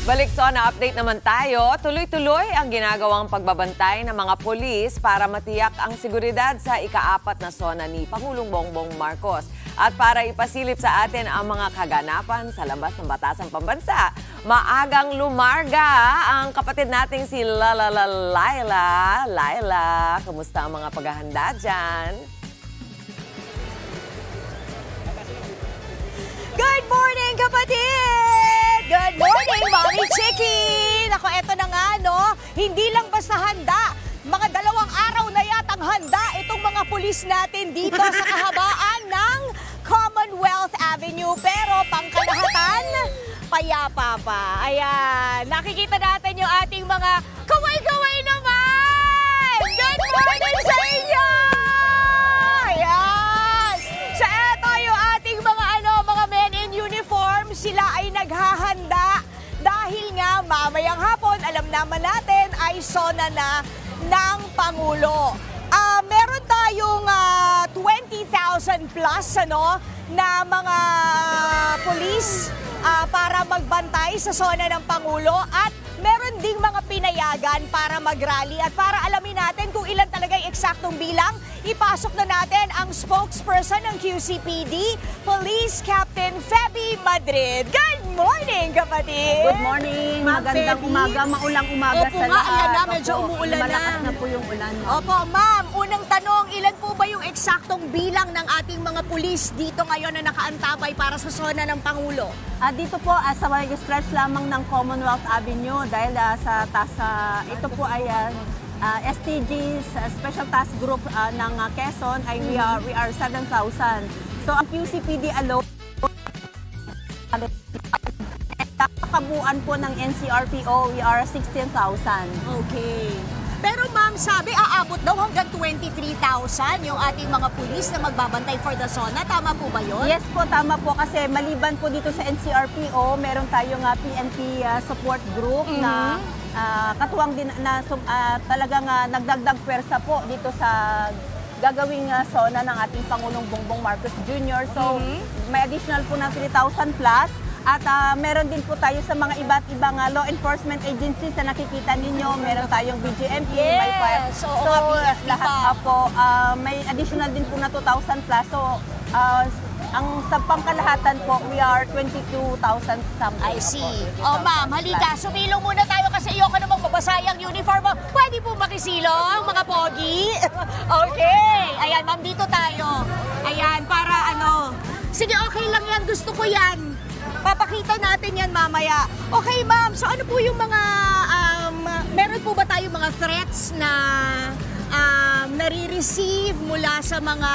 Balik na update naman tayo. Tuloy-tuloy ang ginagawang pagbabantay ng mga pulis para matiyak ang seguridad sa ika-4 na sona ni Pangulong Bongbong Marcos. At para ipasilip sa atin ang mga kaganapan sa labas ng Batasan Pambansa, maagang lumarga ang kapatid nating si Laila. Laila, kumusta ang mga paghahanda dyan? Good morning, kapatid! Good morning, Mommy Chicky! Ako, eto na nga, no? Hindi lang basta handa. Mga 2 araw na yatang handa itong mga pulis natin dito sa kahabaan ng Commonwealth Avenue. Pero pangkalahatan, payapa pa. Ayan, nakikita natin yung ating mga kaway-kaway naman! Good morning sa inyo! Ayan! So eto yung ating mga men in uniform, sila ay naghahanda dahil nga mamayang hapon, alam naman natin, ay sona na ng Pangulo. Meron tayong 20,000 plus na mga police para magbantay sa sona ng Pangulo at meron ding mga pinayagan para mag-rally at para alamin natin kung ilan talaga yung eksaktong bilang, ipasok na natin ang spokesperson ng QCPD, Police Captain Feby Madrid. Good morning, kapatid! Good morning! Magandang umaga, maulang umaga Opo, sa lahat. Opo nga, ayan na, medyo umuulan na. Malakas na po yung ulan. Opo, ma'am, unang tanong, ilan po ba yung eksaktong bilang ng ating mga pulis dito ngayon na nakaantabay para sa sona ng Pangulo? Dito po sa stretch lamang ng Commonwealth Avenue dahil ito po ay STG, Special Task Group ng Quezon, ay we are 7,000. So ang QCPD alone, kabuuan po ng NCRPO, we are 16,000. Okay. Pero ma'am, sabi aabot daw hanggang 23,000 yung ating mga pulis na magbabantay for the SONA. Tama po ba yun? Yes po, tama po. Kasi maliban po dito sa NCRPO, meron tayong PNP support group na katuwang din na talagang nagdagdag pwersa po dito sa gagawing SONA ng ating Pangulong Bongbong Marcos Jr. So may additional po ng 3,000 plus. At meron din po tayo sa mga iba't ibang law enforcement agencies na nakikita ninyo. Meron tayong BGMP, may fire. So lahat po, may additional din po na 2,000 plus. So, ang sa pangkalahatan po, we are 22,000 something. I see. Ma'am, halika. Sumilong muna tayo kasi ayoko namang mabasay ang uniform mo. Pwede po makisilong, mga pogi? Okay. Ayan, ma'am, dito tayo. Ayan, para Sige, okay lang yan. Gusto ko yan. Papakita natin yan mamaya. Okay, ma'am. So ano po yung mga, meron po ba tayo mga threats na nare-receive mula sa mga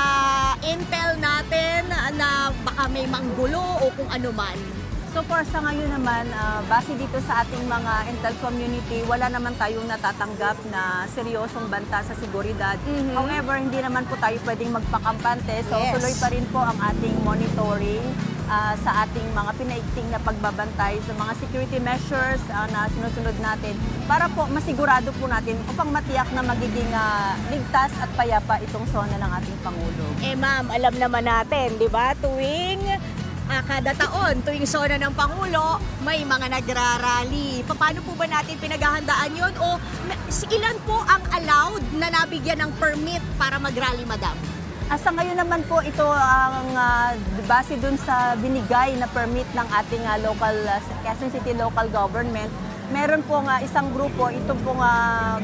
intel natin na baka may manggulo o kung ano man? So for sa ngayon naman, base dito sa ating mga intel community, wala naman tayong natatanggap na seryosong banta sa seguridad. However, hindi naman po tayo pwedeng magpakampante. So tuloy pa rin po ang ating monitoring sa ating mga pinaigting na pagbabantay sa mga security measures na sinusunod natin para po masigurado po natin upang matiyak na magiging ligtas at payapa itong sona ng ating Pangulo. Ma'am, alam naman natin, di ba, kada taon, tuwing sona ng Pangulo, may mga nagrarally. Paano po ba natin pinaghahandaan yun? O ilan po ang allowed na nabigyan ng permit para mag-rally, madam? Sa ngayon naman po, ito ang base dun sa binigay na permit ng ating Quezon City Local Government. Meron po isang grupo, ito po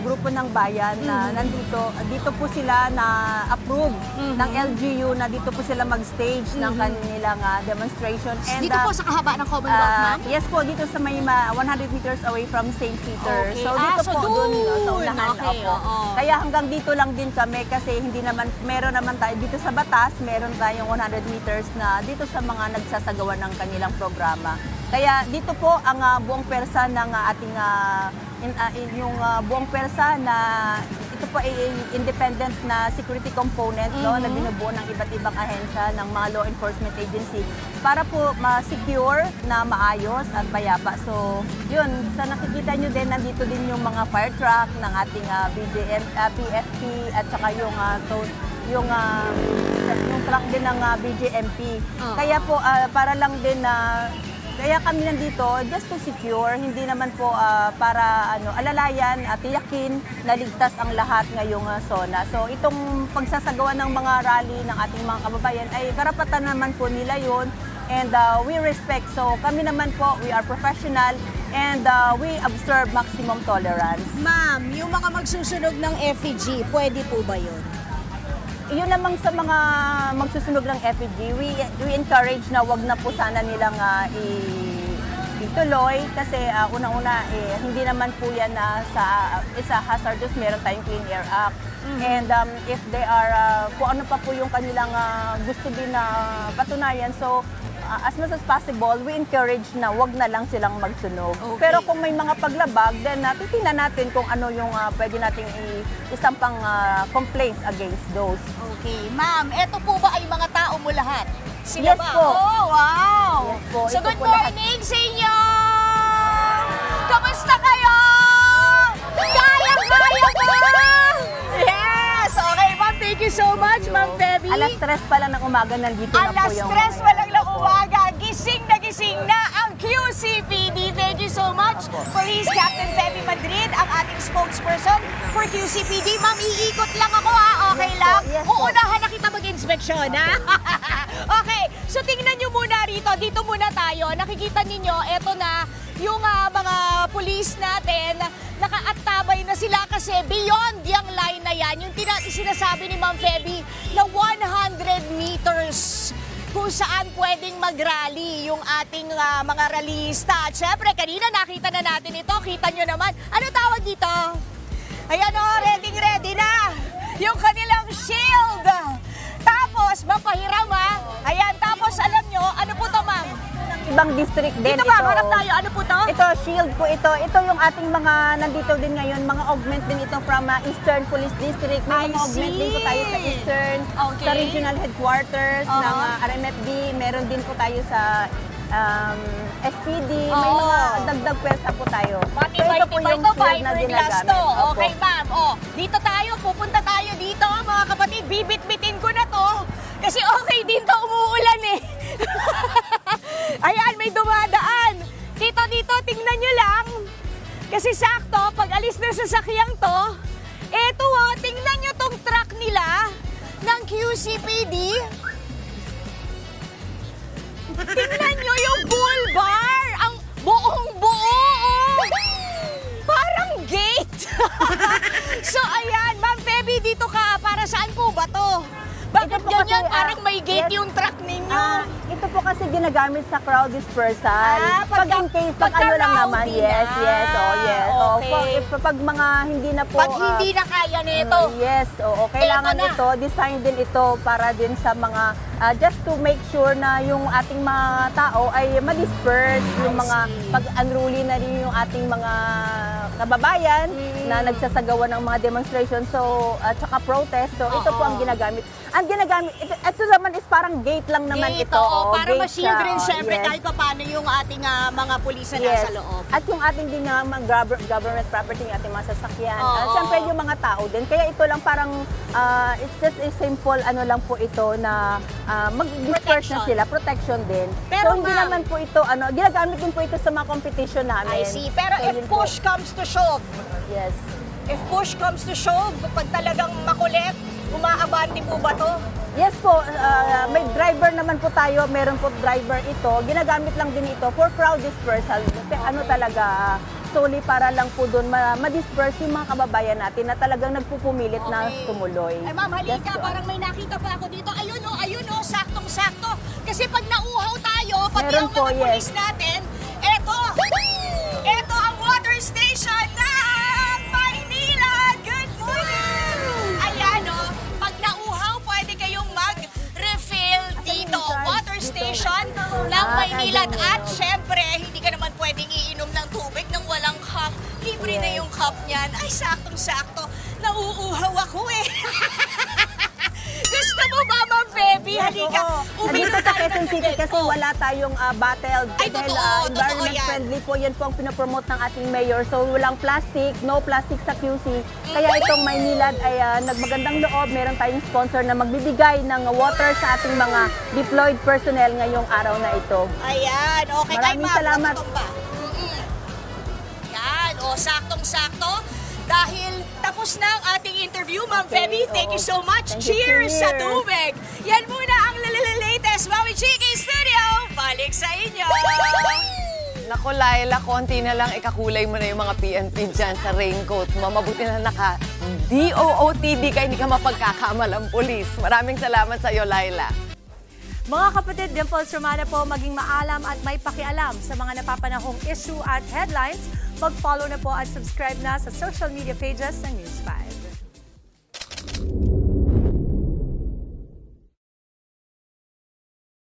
grupo ng bayan na nandito. Dito po sila na approve ng LGU na dito po sila mag-stage ng kanilang demonstration. And, dito po sa kahaba ng Commonwealth, ma'am? Yes po, dito sa may 100 meters away from St. Peter. Okay. So dito po dun sa unahan. Okay, Kaya hanggang dito lang din kami kasi hindi naman, meron naman tayo dito sa Batas, meron tayong 100 meters na dito sa mga nagsasagawa ng kanilang programa. Kaya dito po ang buong persa ng ating yung buong persa na ito po ay independent na security component na binubuo ng iba't ibang ahensya ng mga law enforcement agency para po ma-secure na maayos at payapa. So, yun, sa nakikita nyo din, nandito din yung mga fire truck ng ating PFP at saka yung truck din ng BGMP. Kaya po, para lang din na Kaya kami nandito just to secure, hindi naman po para alalayan at tiyakin na ligtas ang lahat ngayong SONA. So itong pagsasagawa ng mga rally ng ating mga kababayan ay karapatan naman po nila yun. And we respect. So kami naman po, we are professional and we observe maximum tolerance. Ma'am, yung mga magsusunog ng effigy, pwede po ba yun? Yun namang sa mga magsusunog ng effigy, we encourage na wag na po sana nilang ituloy kasi unang-una hindi naman po yan sa hazardous, meron tayong Clean Air Act. And if they are, kung ano pa po yung kanilang gusto din na patunayan, so as much as possible, we encourage na wag na lang silang magsunog. Okay. Pero kung may mga paglabag, then titingnan natin kung ano yung pwede nating isampang complaints against those. Okay. Ma'am, eto po ba ay mga tao mo lahat? Sila Yes ba? po. Oh, wow! Yes po, So ito good po lahat. morning sa inyo! Kamusta kayo? Kaya-kaya ba? Yes! Okay, ma'am. Thank you so much, Ma'am Feby. Alas 3 pa lang ng umaga, nandito na po Alas yung... 3 walang lang umaga. Gising na ang QCPD. Thank you so much. Police Captain Feby Madrid, ang ating spokesperson for QCPD. Ma'am, iikot lang ako ha. Okay Yes lang? po, yes po. Uunahan na kita mag-inspeksyon ha. Okay, so tingnan nyo muna rito. Dito muna tayo. Nakikita ninyo, eto na yung mga police natin, nakaattabay na sila kasi beyond yung line na yan, yung sinasabi ni Ma'am Feby na 100 meters kung saan pwedeng mag-rally yung ating mga rallyista. At syempre, kanina nakita na natin ito. Kita nyo naman. Ano tawag dito? Ayan o, ready na yung kanilang shield. Tapos, mapahiram ha. Ayan, tapos alam nyo, ano po to, ma'am? Ibang district din Dito ito. ma'am, harap tayo. Ano po to? Ito, shield po ito. Ito yung ating mga nandito din ngayon, mga augment din ito from Eastern Police District. I May mga augment din po tayo sa see. Eastern, Okay. sa regional headquarters ng RMFB. Meron din po tayo sa SPD. May Oo. mga dagdag pwersa po tayo. Matibay po to, yung shield na fiberglass ginagamit. to. Opo. Okay, ma'am. Oh, dito tayo, pupunta tayo dito, mga kapatid. Bibit-bitin ko na to. Kasi okay din to, umuulan eh. Ayan, may dumadaan. Dito, tingnan nyo lang. Kasi sakto, pag alis na sa sakyang to, eto tingnan nyo tong truck nila ng QCPD. Tingnan nyo yung bull bar! Ang buong-buo! Parang gate! So ayan, Ma'am Feby, dito ka. Para saan po ba to? Bakit Ito po ganyan? kasi, Parang may gate yes. yung truck ninyo. Ito po kasi ginagamit sa crowd dispersal. Pagka- in case, pag pagka ano lang naman, rowdy yes, na. yes, oh. Okay. Pag mga hindi na po... Pag hindi na kaya nito. Yes, oo. Kailangan Eto na. ito, design din ito para din sa mga, just to make sure na yung ating mga tao ay ma-disperse, yung mga see. pag-unruly na rin yung ating mga kababayan na nagsasagawa ng mga demonstration, so, at saka protest. So, ito po ang ginagamit. Ang ginagamit, ito naman is parang gate lang naman Dito, ito. para Gate ma-shield siya, rin syempre yes. kahit pa paano yung ating mga pulis na Yes. nasa loob. At yung ating din na mga government property, yung ating mga sasakyan. Oo. Siyempre yung mga tao din. Kaya ito lang parang, it's just a simple ano lang po ito na mag-disperse na Protection. sila. Protection din. Pero so hindi ma'am, naman po ito, ginagamit din po ito sa mga competition I namin. see. Pero So, if yun po. push comes to shove, Yes. if push comes to shove, pag talagang makulit, umaabante po ba to? Yes po, may driver naman po tayo, meron po driver ito. Ginagamit lang din ito for crowd dispersal. Ano talaga, solely para lang po doon ma-disperse yung mga kababayan natin na talagang nagpupumilit na Okay. tumuloy. Ay ma'am, halika, Yes po. parang may nakita pa ako dito. Ayun o, saktong-sakto. Kasi pag nauuhaw tayo, pati Meron ang po, mga yes. pulis natin, eto ang water station ng Maynila. Good morning! Ayan o, pag nauuhaw, pwede kayong mag-refill dito. Water station ng Maynila. At syempre, hindi ka naman pwedeng iinom ng tubig nang walang cup. Libre na yung cup niyan. Ay, saktong-sakto. Nauuhaw ako eh. Gusto mo ba, Ma'am Feby? halika. Nandito sa Quezon City kasi wala tayong bottled. Ay, Dahil totoo, environment yan. friendly po, yan po ang pinopromote ng ating mayor. So walang plastic, no plastic sa QC. Kaya itong Maynilad ay nagmagandang loob. Meron tayong sponsor na magbibigay ng water sa ating mga deployed personnel ngayong araw na ito. Ayan, okay. Maraming salamat. Yan, saktong-sakto. Dahil tapos na ang ating interview, Ma'am Feby. Thank you so much. Thank you, Cheers sa cheers. tubig. Yan muna ang latest Maui Chiki Studio. Balik sa inyo. Naku, Laila, konti na lang ikakulay mo na yung mga PNP dyan sa raincoat mo. Mabuti na naka-DOOTD ka, hindi ka mapagkakamalang pulis. Maraming salamat sa iyo, Laila. Mga kapatid, Dimples Romana po, maging maalam at may pakialam sa mga napapanahong issue at headlines. Mag-follow na po at subscribe na sa social media pages ng News 5.